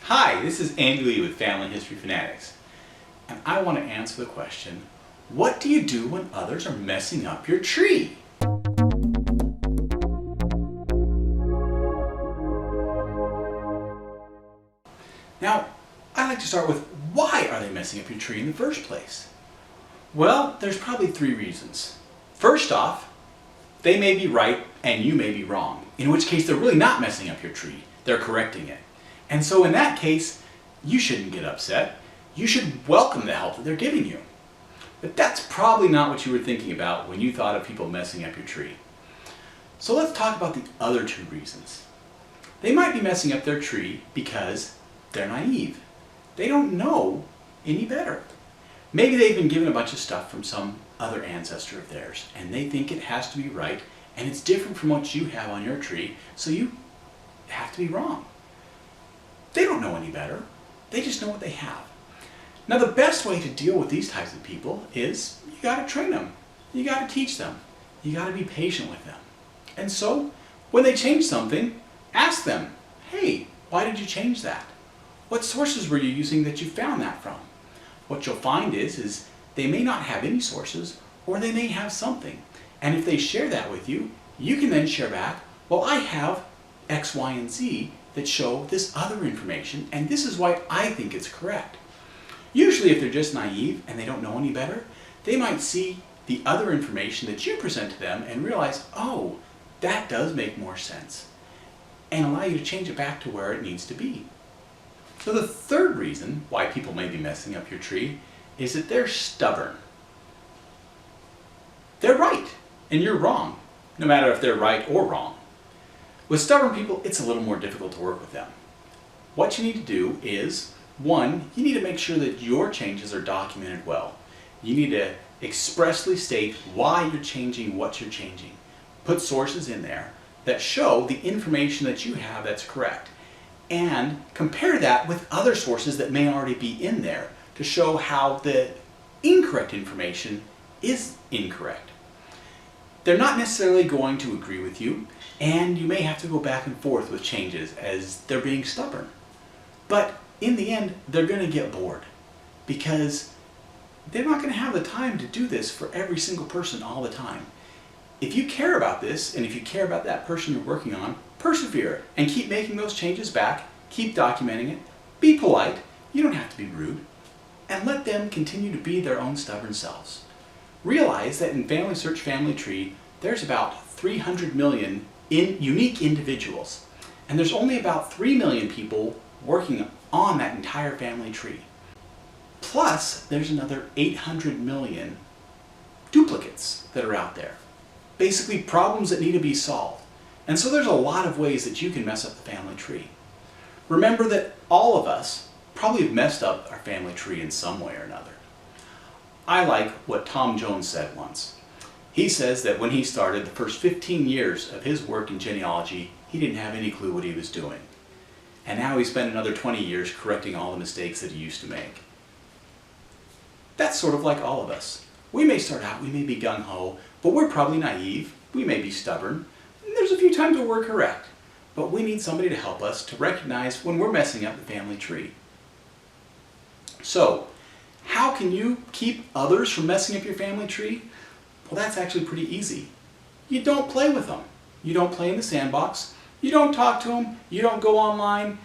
Hi, this is Andy Lee with Family History Fanatics, and I want to answer the question, what do you do when others are messing up your tree? Now, I like to start with, why are they messing up your tree in the first place? Well, there's probably three reasons. First off, they may be right and you may be wrong, in which case they're really not messing up your tree, they're correcting it. And so in that case, you shouldn't get upset. You should welcome the help that they're giving you. But that's probably not what you were thinking about when you thought of people messing up your tree. So let's talk about the other two reasons. They might be messing up their tree because they're naive. They don't know any better. Maybe they've been given a bunch of stuff from some other ancestor of theirs, and they think it has to be right, and it's different from what you have on your tree, so you have to be wrong. They don't know any better. They just know what they have. Now, the best way to deal with these types of people is you got to train them. You got to teach them. You got to be patient with them. And so, when they change something, ask them, hey, why did you change that? What sources were you using that you found that from? What you'll find is they may not have any sources, or they may have something. And if they share that with you, you can then share back, well, I have X, Y, and Z that show this other information, and this is why I think it's correct. Usually if they're just naive and they don't know any better, they might see the other information that you present to them and realize, oh, that does make more sense, and allow you to change it back to where it needs to be. So the third reason why people may be messing up your tree is that they're stubborn. They're right, and you're wrong, no matter if they're right or wrong. With stubborn people, it's a little more difficult to work with them. What you need to do is, one, you need to make sure that your changes are documented well. You need to expressly state why you're changing what you're changing. Put sources in there that show the information that you have that's correct. And compare that with other sources that may already be in there to show how the incorrect information is incorrect. They're not necessarily going to agree with you, and you may have to go back and forth with changes as they're being stubborn. But in the end, they're going to get bored because they're not going to have the time to do this for every single person all the time. If you care about this, and if you care about that person you're working on, persevere and keep making those changes back, keep documenting it, be polite, you don't have to be rude, and let them continue to be their own stubborn selves. Realize that in FamilySearch Family Tree, there's about 300 million unique individuals, and there's only about 3 million people working on that entire family tree. Plus, there's another 800 million duplicates that are out there. Basically, problems that need to be solved. And so there's a lot of ways that you can mess up the family tree. Remember that all of us probably have messed up our family tree in some way or another. I like what Tom Jones said once. He says that when he started the first 15 years of his work in genealogy, he didn't have any clue what he was doing. And now he spent another 20 years correcting all the mistakes that he used to make. That's sort of like all of us. We may start out, we may be gung-ho, but we're probably naive, we may be stubborn, and there's a few times where we're correct. But we need somebody to help us to recognize when we're messing up the family tree. So, how can you keep others from messing up your family tree? Well, that's actually pretty easy. You don't play with them. You don't play in the sandbox. You don't talk to them. You don't go online.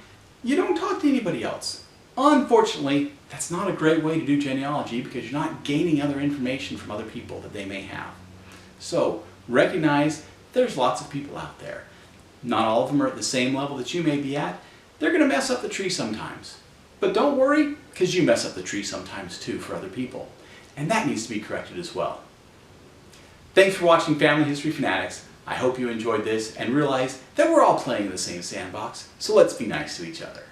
You don't talk to anybody else. Unfortunately, that's not a great way to do genealogy because you're not gaining other information from other people that they may have. So, recognize there's lots of people out there. Not all of them are at the same level that you may be at. They're going to mess up the tree sometimes. But don't worry, because you mess up the tree sometimes too for other people. And that needs to be corrected as well. Thanks for watching Family History Fanatics. I hope you enjoyed this and realize that we're all playing in the same sandbox, so let's be nice to each other.